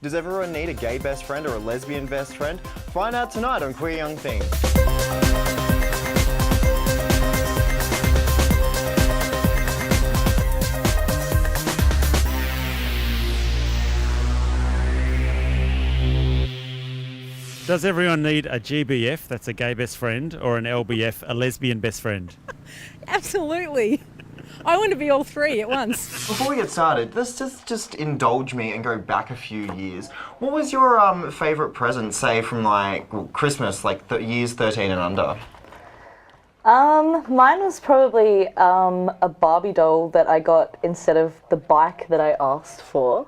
Does everyone need a gay best friend or a lesbian best friend? Find out tonight on Queer Young Things. Does everyone need a GBF, that's a gay best friend, or an LBF, a lesbian best friend? Absolutely. I want to be all three at once. Before we get started, let's just indulge me and go back a few years. What was your favourite present, say from Christmas, years 13 and under? Mine was probably a Barbie doll that I got instead of the bike that I asked for.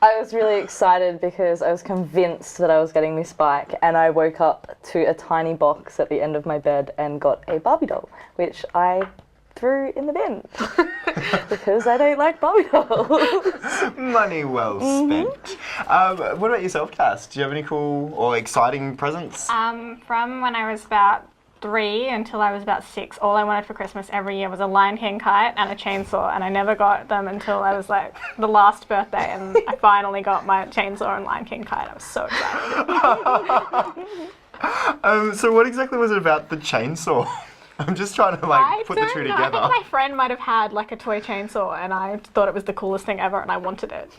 I was really excited because I was convinced that I was getting this bike, and I woke up to a tiny box at the end of my bed and got a Barbie doll, which I threw in the bin because I don't like Barbie dolls. Money well spent. What about yourself, Cass? Do you have any cool or exciting presents? From when I was about 3 until I was about 6, all I wanted for Christmas every year was a Lion King kite and a chainsaw, and I never got them until I was the last birthday, and I finally got my chainsaw and Lion King kite. I was so excited. So what exactly was it about the chainsaw? I'm just trying to put the two together. I think my friend might have had a toy chainsaw, and I thought it was the coolest thing ever, and I wanted it.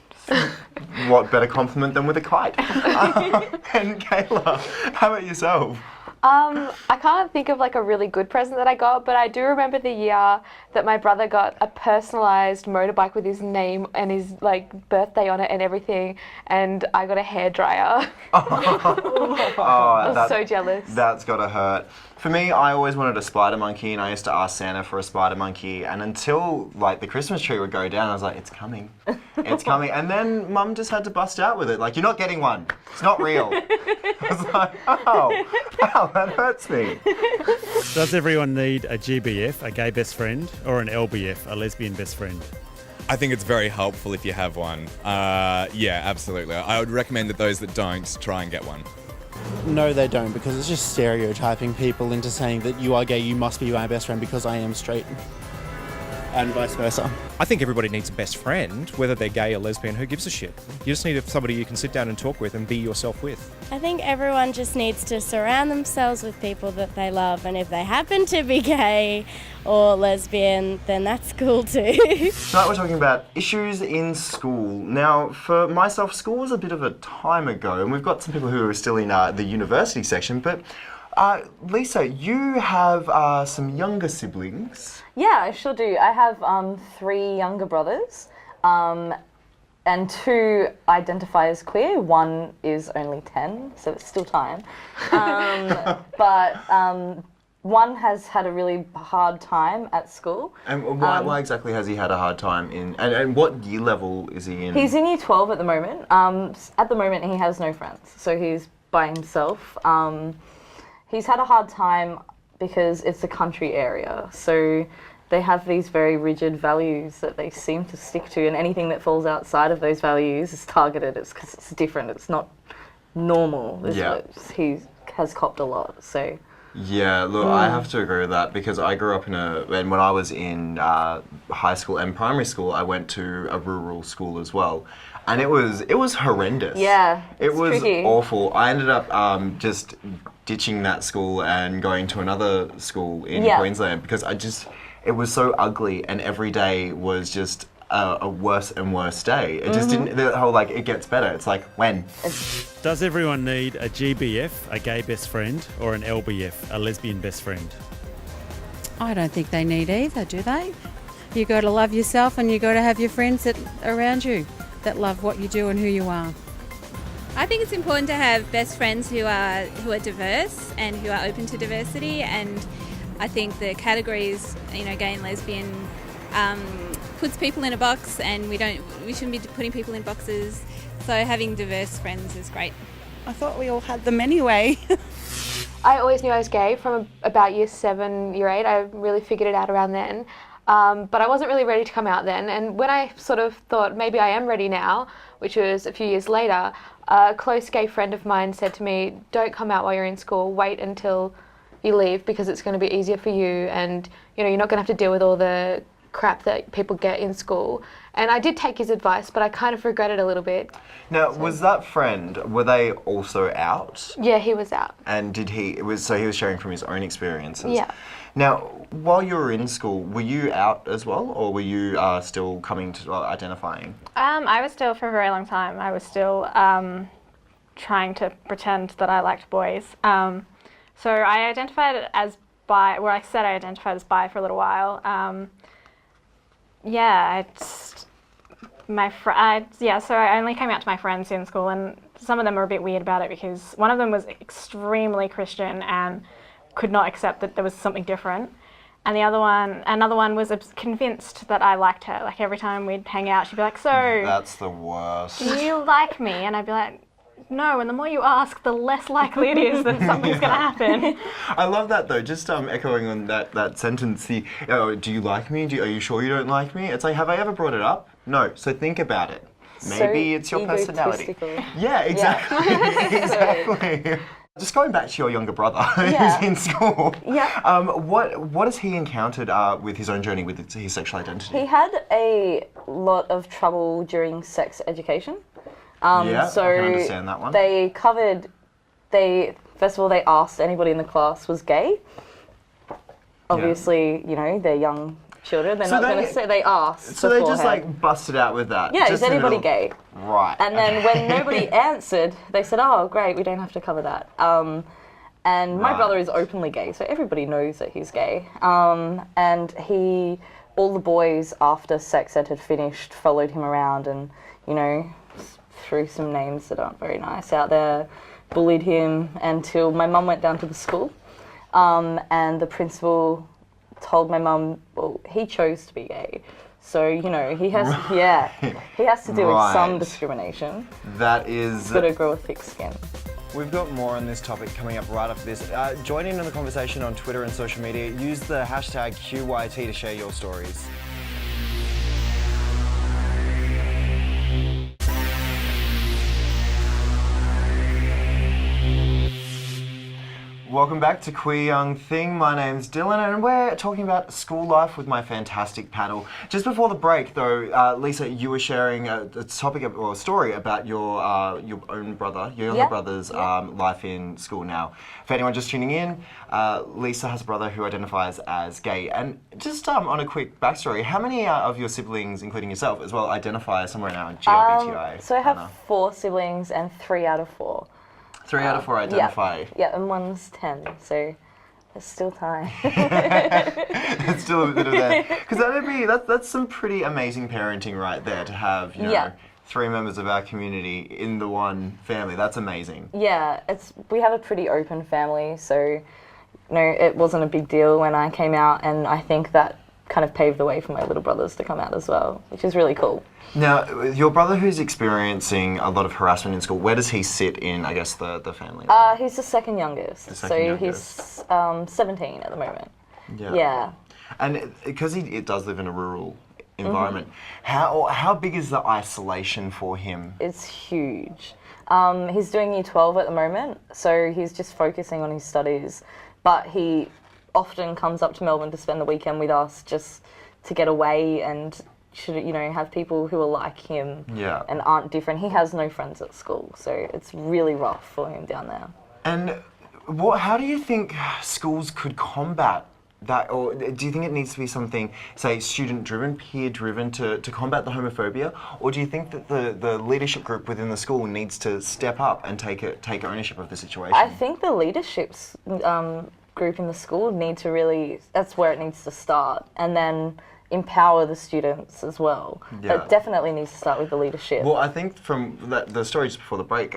What better compliment than with a kite? And Kayla, how about yourself? I can't think of a really good present that I got, but I do remember the year that my brother got a personalised motorbike with his name and his birthday on it and everything, and I got a hairdryer. I was so jealous. That's gotta hurt. For me, I always wanted a spider monkey, and I used to ask Santa for a spider monkey, and until the Christmas tree would go down, I was like, it's coming. It's coming. And then Mum just had to bust out with it. You're not getting one. It's not real. I was like, ow, that hurts me. Does everyone need a GBF, a gay best friend, or an LBF, a lesbian best friend? I think it's very helpful if you have one. Yeah, absolutely. I would recommend that those that don't try and get one. No, they don't, because it's just stereotyping people into saying that you are gay, you must be my best friend because I am straight. And vice versa. I think everybody needs a best friend, whether they're gay or lesbian, who gives a shit? You just need somebody you can sit down and talk with and be yourself with. I think everyone just needs to surround themselves with people that they love, and if they happen to be gay or lesbian, then that's cool too. Tonight we're talking about issues in school. Now, for myself, school was a bit of a time ago, and we've got some people who are still in the university section, but Lisa, you have some younger siblings. Yeah, I sure do. I have 3 younger brothers, and 2 identify as queer. 1 is only 10, so it's still time. But 1 has had a really hard time at school. And why exactly has he had a hard time in? And what year level is he in? He's in year 12 at the moment. At the moment, he has no friends, so he's by himself. He's had a hard time because it's a country area, so they have these very rigid values that they seem to stick to, and anything that falls outside of those values is targeted. It's because it's different. It's not normal. He has copped a lot. So. Yeah, look, I have to agree with that because I grew up and when I was in high school and primary school, I went to a rural school as well, and it was horrendous. Yeah, it was tricky. Awful. I ended up just ditching that school and going to another school in Queensland because it was so ugly, and every day was just a worse and worse day. It just didn't, the whole it gets better. It's when? Does everyone need a GBF, a gay best friend, or an LBF, a lesbian best friend? I don't think they need either, do they? You got to love yourself, and you got to have your friends around you that love what you do and who you are. I think it's important to have best friends who are diverse and who are open to diversity, and I think the categories, gay and lesbian, puts people in a box, and we shouldn't be putting people in boxes. So having diverse friends is great. I thought we all had them anyway. I always knew I was gay from about year 7, year 8. I really figured it out around then. But I wasn't really ready to come out then. And when I sort of thought maybe I am ready now, which was a few years later, a close gay friend of mine said to me, don't come out while you're in school, wait until you leave because it's going to be easier for you, and you're not going to have to deal with all the crap that people get in school. And I did take his advice, but I kind of regret it a little bit. Now, was that friend, were they also out? Yeah, he was out. And he was sharing from his own experiences? Yeah. Now, while you were in school, were you out as well, or were you still coming to identifying? I was still, for a very long time, I was still trying to pretend that I liked boys. So I identified as bi, I said I identified as bi for a little while. So I only came out to my friends in school, and some of them were a bit weird about it because one of them was extremely Christian and could not accept that there was something different. And another one was convinced that I liked her. Like every time we'd hang out, she'd be like, "So, that's the worst. Do you like me?" And I'd be like, "No." And the more you ask, the less likely it is that something's going to happen. I love that though. Just echoing on that sentence. Do you like me? Are you sure you don't like me? It's like, have I ever brought it up? No. So think about it. Maybe it's your personality. Yeah, exactly. Yeah. Exactly. Just going back to your younger brother who's in school. Yeah. What has he encountered with his own journey with his sexual identity? He had a lot of trouble during sex education. I so can understand that one. First of all, they asked anybody in the class was gay. Obviously, they're young children. They're not going to say they asked. So they just busted out with that. Yeah, just is anybody gay? Right. And then when nobody answered, they said, "Oh, great, we don't have to cover that." And my brother is openly gay, so everybody knows that he's gay. And all the boys after sex ed had finished followed him around and, threw some names that aren't very nice out there, bullied him until my mum went down to the school. And the principal told my mum, well, he chose to be gay. So, he has to deal with some discrimination. That is... Got to grow a thick skin. We've got more on this topic coming up right after this. Join in on the conversation on Twitter and social media. Use the hashtag QYT to share your stories. Welcome back to Queer Young Thing. My name's Dylan and we're talking about school life with my fantastic panel. Just before the break though, Lisa, you were sharing a topic or a story about your own brother, your younger brother's life in school now. For anyone just tuning in, Lisa has a brother who identifies as gay. And just on a quick backstory, how many of your siblings, including yourself as well, identify somewhere now in GLBTI? So I have 4 siblings and 3 out of 4. 3 out of 4 identify. Yeah, and one's 10, so there's still time. There's still a bit of that. Because that's some pretty amazing parenting right there to have, 3 members of our community in the one family. That's amazing. Yeah, we have a pretty open family, so it wasn't a big deal when I came out, and I think that kind of paved the way for my little brothers to come out as well, which is really cool. Now, your brother who's experiencing a lot of harassment in school, where does he sit in, I guess, the family? He's the second youngest. He's 17 at the moment. Yeah. And because it does live in a rural environment, how big is the isolation for him? It's huge. He's doing year 12 at the moment, so he's just focusing on his studies, but he often comes up to Melbourne to spend the weekend with us just to get away and have people who are like him and aren't different. He has no friends at school, so it's really rough for him down there. And how do you think schools could combat that, or do you think it needs to be something, say, student-driven, peer-driven to combat the homophobia, or do you think that the leadership group within the school needs to step up and take ownership of the situation? I think the leadership's group in the school need to that's where it needs to start, and then empower the students as well. Yeah. It definitely needs to start with the leadership. Well, I think from the story just before the break,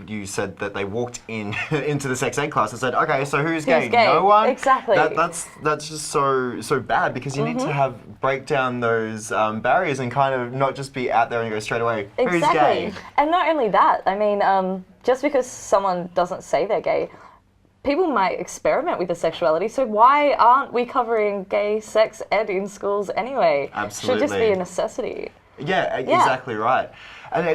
you said that they walked into the sex ed class and said, "Okay, so who's gay? No one." Exactly. That's just so bad, because you need to break down those barriers and kind of not just be out there and go straight away, "Who's gay?" And not only that, I mean, just because someone doesn't say they're gay, people might experiment with their sexuality, so why aren't we covering gay sex ed in schools anyway? Absolutely. Should just be a necessity. Yeah, exactly right. And how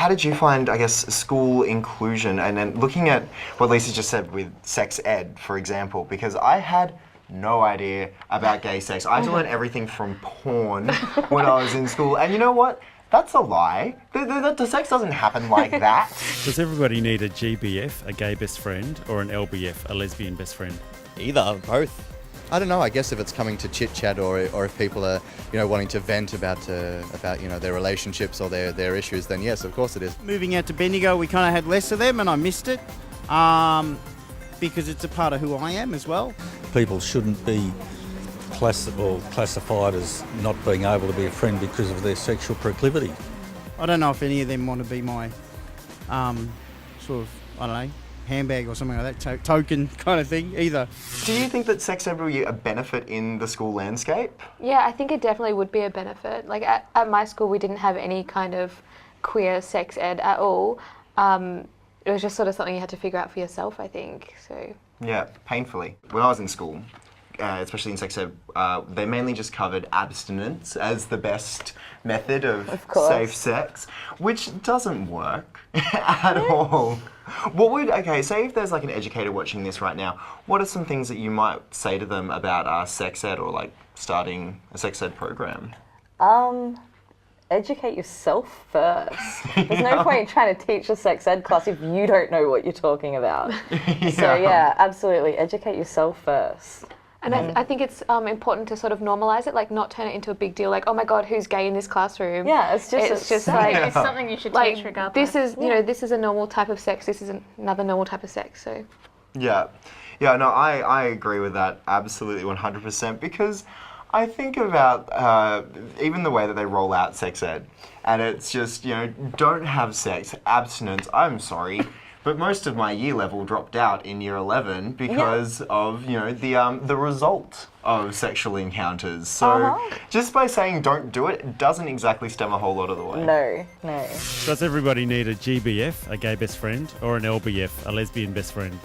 did you find, I guess, school inclusion? And then looking at what Lisa just said with sex ed, for example, because I had no idea about gay sex. I had to learn everything from porn when I was in school. And you know what? That's a lie. The sex doesn't happen like that. Does everybody need a GBF, a gay best friend, or an LBF, a lesbian best friend? Either, both. I don't know. I guess if it's coming to chit chat, or if people are, wanting to vent about their relationships or their issues, then yes, of course it is. Moving out to Bendigo, we kind of had less of them, and I missed it because it's a part of who I am as well. People shouldn't be classified as not being able to be a friend because of their sexual proclivity. I don't know if any of them want to be my sort of, I don't know, handbag or something like that, token kind of thing either. Do you think that sex ed will be a benefit in the school landscape? Yeah, I think it definitely would be a benefit. Like at my school, we didn't have any kind of queer sex ed at all. It was just sort of something you had to figure out for yourself, I think. So. Yeah, painfully. When I was in school, especially in sex ed, they mainly just covered abstinence as the best method of safe sex, which doesn't work at all. Say if there's like an educator watching this right now, what are some things that you might say to them about sex ed or like starting a sex ed program? Educate yourself first. There's no point in trying to teach a sex ed class if you don't know what you're talking about. So yeah, absolutely, educate yourself first. And I think it's important to sort of normalise it, like not turn it into a big deal, like, oh my God, who's gay in this classroom? Yeah, it's just like... It's something you should teach regardless. This is, this is a normal type of sex, this is another normal type of sex, so... Yeah, no, I agree with that absolutely 100% because I think about even the way that they roll out sex ed, and it's just, don't have sex, abstinence, I'm sorry. But most of my year level dropped out in year 11 because of, the result of sexual encounters. So just by saying don't do it, it doesn't exactly stem a whole lot of the way. No. Does everybody need a GBF, a gay best friend, or an LBF, a lesbian best friend?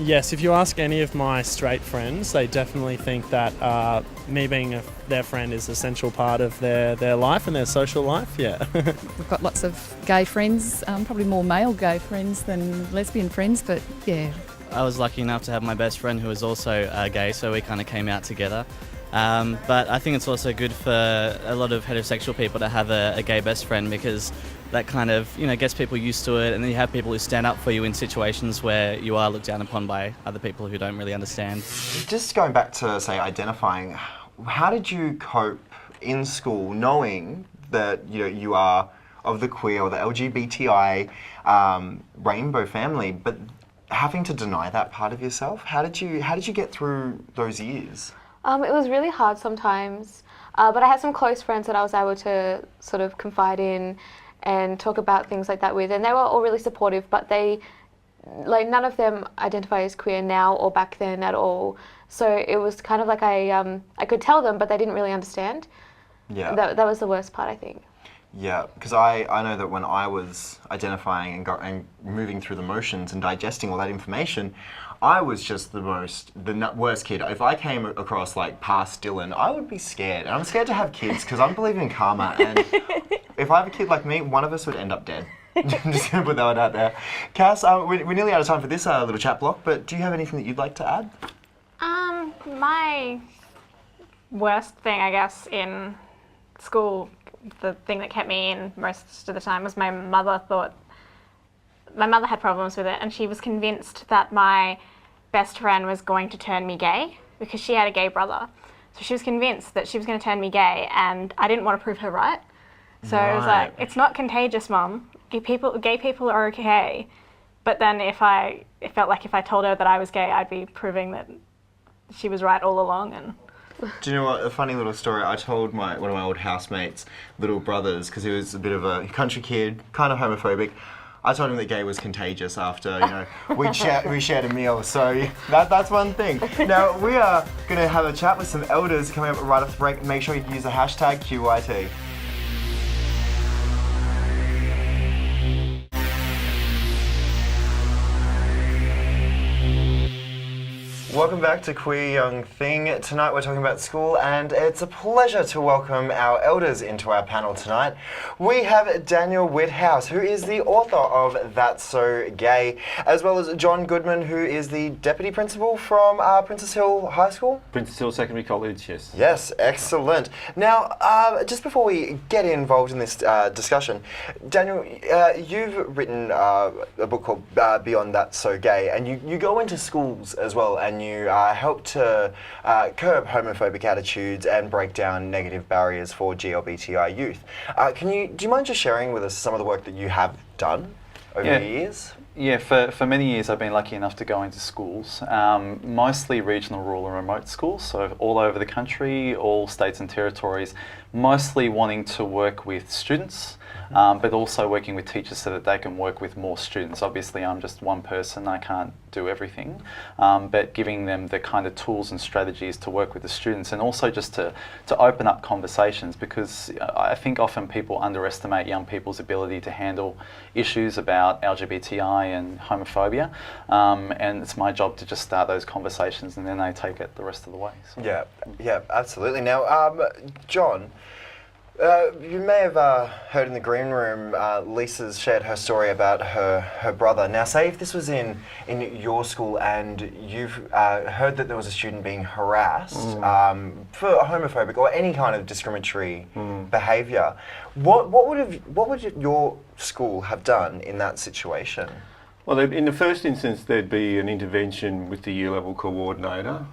Yes, if you ask any of my straight friends, they definitely think that me being their friend is an essential part of their life and their social life, yeah. We've got lots of gay friends, probably more male gay friends than lesbian friends, but yeah. I was lucky enough to have my best friend who was also gay, so we kind of came out together. But I think it's also good for a lot of heterosexual people to have a gay best friend because that kind of, gets people used to it, and then you have people who stand up for you in situations where you are looked down upon by other people who don't really understand. Just going back to, say, identifying, how did you cope in school knowing that, you are of the queer or the LGBTI rainbow family, but having to deny that part of yourself? How did you get through those years? It was really hard sometimes, but I had some close friends that I was able to sort of confide in and talk about things like that with, and they were all really supportive, but none of them identify as queer now or back then at all. So it was kind of like I could tell them, but they didn't really understand. Yeah. That was the worst part, I think. Yeah, because I know that when I was identifying and moving through the motions and digesting all that information, I was just the worst kid. If I came across past Dylan, I would be scared. And I'm scared to have kids because I'm believing in karma. And if I have a kid like me, one of us would end up dead. Just gonna put that one out there. Cass, we're nearly out of time for this little chat block, but do you have anything that you'd like to add? My worst thing, I guess, in school, the thing that kept me in most of the time was my mother had problems with it, and she was convinced that my best friend was going to turn me gay because she had a gay brother. So she was convinced that she was going to turn me gay, and I didn't want to prove her right. So I was like, it's not contagious, Mum. Gay people are okay. But then it felt like if I told her that I was gay, I'd be proving that she was right all along. And do you know what? A funny little story. I told one of my old housemates' little brothers, because he was a bit of a country kid, kind of homophobic. I told him that gay was contagious after, we shared a meal. So that's one thing. Now, we are going to have a chat with some elders coming up right after the break. Make sure you use the hashtag QYT. Welcome back to Queer Young Thing. Tonight we're talking about school, and it's a pleasure to welcome our elders into our panel tonight. We have Daniel Whithouse, who is the author of That's So Gay, as well as John Goodman, who is the deputy principal from Princess Hill High School. Princess Hill Secondary College, yes. Yes, excellent. Now, just before we get involved in this discussion, Daniel, you've written a book called Beyond That's So Gay, and you go into schools as well, and you help to curb homophobic attitudes and break down negative barriers for GLBTI youth. Do you mind just sharing with us some of the work that you have done over the years? Yeah, for many years I've been lucky enough to go into schools, mostly regional, rural and remote schools, so all over the country, all states and territories, mostly wanting to work with students, but also working with teachers so that they can work with more students. Obviously I'm just one person, I can't do everything, but giving them the kind of tools and strategies to work with the students, and also just to open up conversations, because I think often people underestimate young people's ability to handle issues about LGBTI and homophobia, and it's my job to just start those conversations, and then they take it the rest of the way. So. Yeah, absolutely. Now, John, you may have heard in the green room, Lisa's shared her story about her brother. Now, say if this was in your school and you've heard that there was a student being harassed for homophobic or any kind of discriminatory behaviour, what would your school have done in that situation? Well, in the first instance, there'd be an intervention with the year level coordinator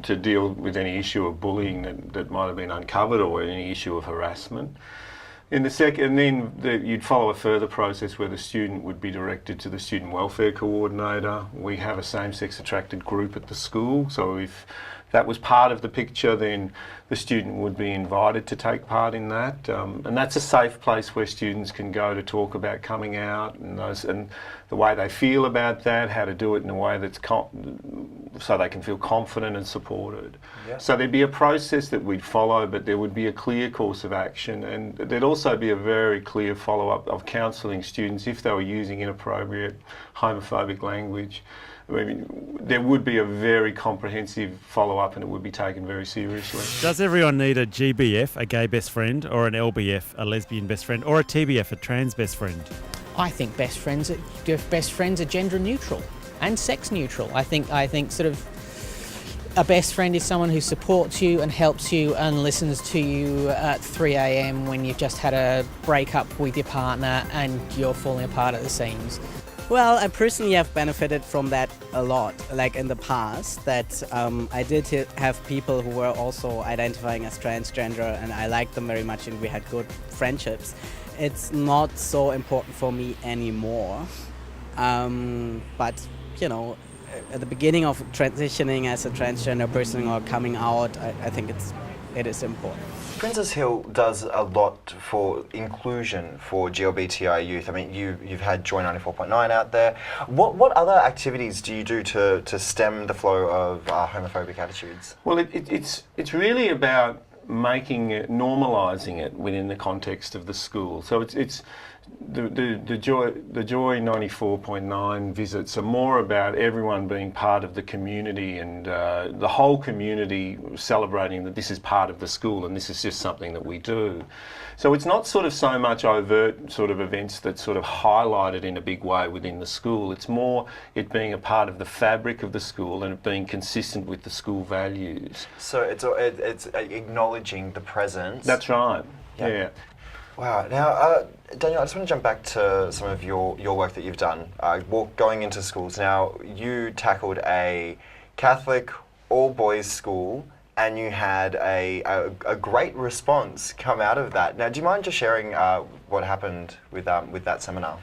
to deal with any issue of bullying that might have been uncovered, or any issue of harassment. In the second, then you'd follow a further process where the student would be directed to the student welfare coordinator. We have a same-sex attracted group at the school, so if that was part of the picture, then the student would be invited to take part in that, and that's a safe place where students can go to talk about coming out and the way they feel about that, how to do it in a way that's so they can feel confident and supported. Yeah. So there'd be a process that we'd follow, but there would be a clear course of action, and there'd also be a very clear follow-up of counselling students if they were using inappropriate homophobic language. I mean, there would be a very comprehensive follow-up, and it would be taken very seriously. Does everyone need a GBF, a gay best friend, or an LBF, a lesbian best friend, or a TBF, a trans best friend? I think best friends are gender neutral and sex neutral. I think sort of a best friend is someone who supports you and helps you and listens to you at 3 a.m. when you've just had a breakup with your partner and you're falling apart at the seams. Well, I personally have benefited from that a lot, like in the past, that I did have people who were also identifying as transgender, and I liked them very much and we had good friendships. It's not so important for me anymore, but you know, at the beginning of transitioning as a transgender person or coming out, I think it is important. Princess Hill does a lot for inclusion for GLBTI youth. I mean, you've had Joy 94.9 out there. What other activities do you do to stem the flow of homophobic attitudes? Well, it's really about normalising it within the context of the school. So it's the Joy 94.9 visits are more about everyone being part of the community, and the whole community celebrating that this is part of the school and this is just something that we do. So it's not sort of so much overt sort of events that sort of highlight it in a big way within the school. It's more it being a part of the fabric of the school and it being consistent with the school values. So it's acknowledging the presence. That's right. Yeah. Wow. Now, Daniel, I just want to jump back to some of your work that you've done, going into schools. Now, you tackled a Catholic all-boys school, and you had a great response come out of that. Now, do you mind just sharing what happened with that seminar?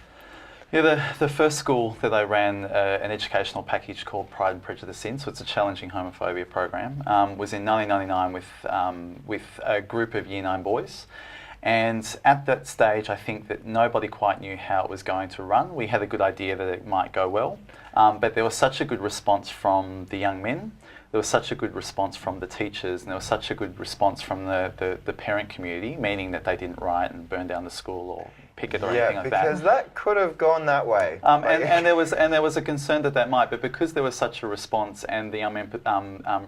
Yeah, the first school that I ran an educational package called Pride and Prejudice in, so it's a challenging homophobia program, was in 1999 with a group of Year 9 boys. And at that stage, I think that nobody quite knew how it was going to run. We had a good idea that it might go well, but there was such a good response from the young men there was such a good response from the teachers, and there was such a good response from the parent community, meaning that they didn't riot and burn down the school or picket or anything like that. Yeah, because that could have gone that way. And there was a concern that might, but because there was such a response and the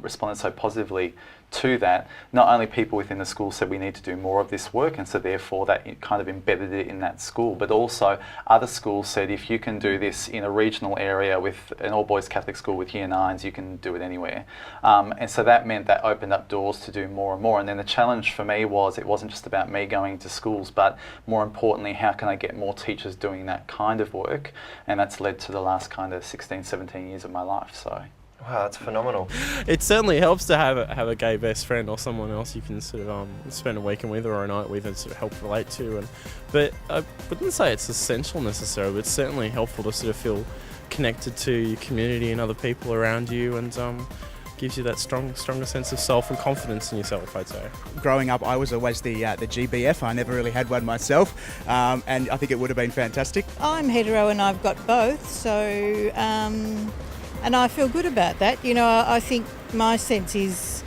responded so positively to that, not only people within the school said we need to do more of this work, and so therefore that kind of embedded it in that school, but also other schools said if you can do this in a regional area with an all-boys Catholic school with year 9s, you can do it anywhere. And so that meant that opened up doors to do more and more. And then the challenge for me was, it wasn't just about me going to schools, but more importantly, how can I get more teachers doing that kind of work? And that's led to the last kind of 16, 17 years of my life. So. Wow, that's phenomenal. It certainly helps to have a gay best friend or someone else you can sort of spend a weekend with or a night with and sort of help relate to. But I wouldn't say it's essential necessarily, but it's certainly helpful to sort of feel connected to your community and other people around you, and gives you that stronger sense of self and confidence in yourself, I'd say. Growing up, I was always the GBF. I never really had one myself, and I think it would have been fantastic. I'm hetero and I've got both, so and I feel good about that. You know, I think my sense is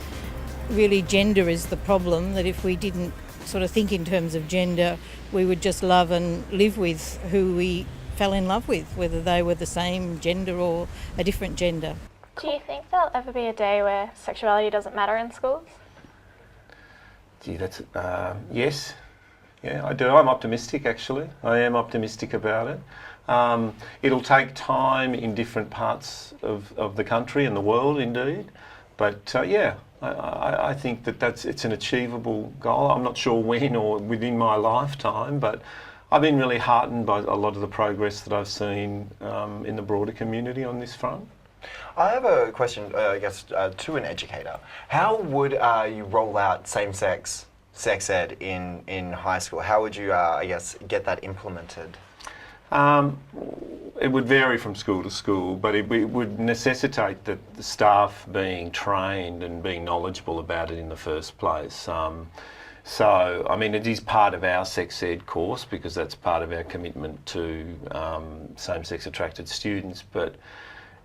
really gender is the problem, that if we didn't sort of think in terms of gender, we would just love and live with who we fell in love with, whether they were the same gender or a different gender. Do you think there'll ever be a day where sexuality doesn't matter in schools? Gee, that's yes. Yeah, I do. I'm optimistic, actually. I am optimistic about it. It'll take time in different parts of the country and the world, indeed. But yeah, I think it's an achievable goal. I'm not sure when or within my lifetime, but I've been really heartened by a lot of the progress that I've seen in the broader community on this front. I have a question, I guess, to an educator. How would you roll out same-sex sex ed in high school? How would you, I guess, get that implemented? It would vary from school to school, but it would necessitate that the staff being trained and being knowledgeable about it in the first place. So, I mean, it is part of our sex ed course because that's part of our commitment to same-sex attracted students, but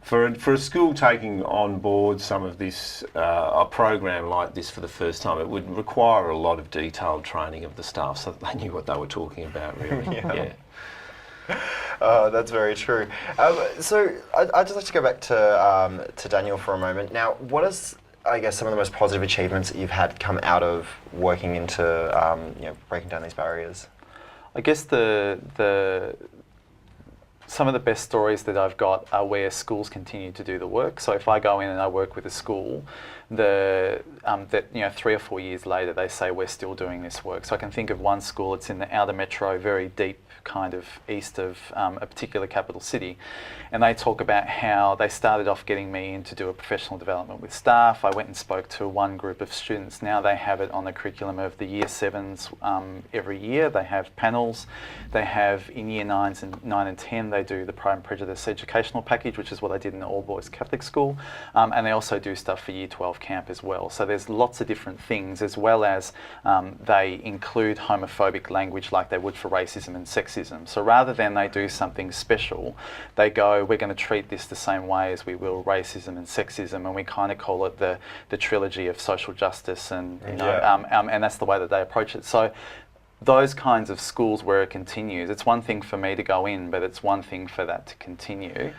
for a school taking on board some of this, a program like this for the first time, it would require a lot of detailed training of the staff so that they knew what they were talking about, really. Yeah. That's very true. So I'd just like to go back to Daniel for a moment. Now, what is, I guess, some of the most positive achievements that you've had come out of working into, breaking down these barriers? I guess some of the best stories that I've got are where schools continue to do the work. So if I go in and I work with a school, that 3 or 4 years later they say we're still doing this work. So I can think of one school, it's in the outer metro, very deep kind of east of a particular capital city, and they talk about how they started off getting me in to do a professional development with staff. I went and spoke to one group of students. Now they have it on the curriculum of the year 7s every year. They have panels. They have in year 9s and 9 and 10 they do the Pride and Prejudice educational package, which is what I did in the all-boys Catholic school, and they also do stuff for year 12 camp as well. So there's lots of different things, as well as they include homophobic language like they would for racism and sexism. So rather than they do something special, they go, we're going to treat this the same way as we will racism and sexism, and we kind of call it the trilogy of social justice, and and that's the way that they approach it. So those kinds of schools where it continues, it's one thing for me to go in, but it's one thing for that to continue,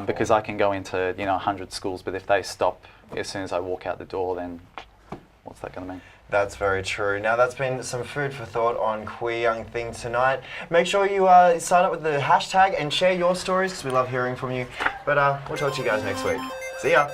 because I can go into 100 schools, but if they stop as soon as I walk out the door, then what's that going to mean? That's very true. Now, that's been some food for thought on Queer Young Thing tonight. Make sure you sign up with the hashtag and share your stories because we love hearing from you. But we'll talk to you guys next week. See ya.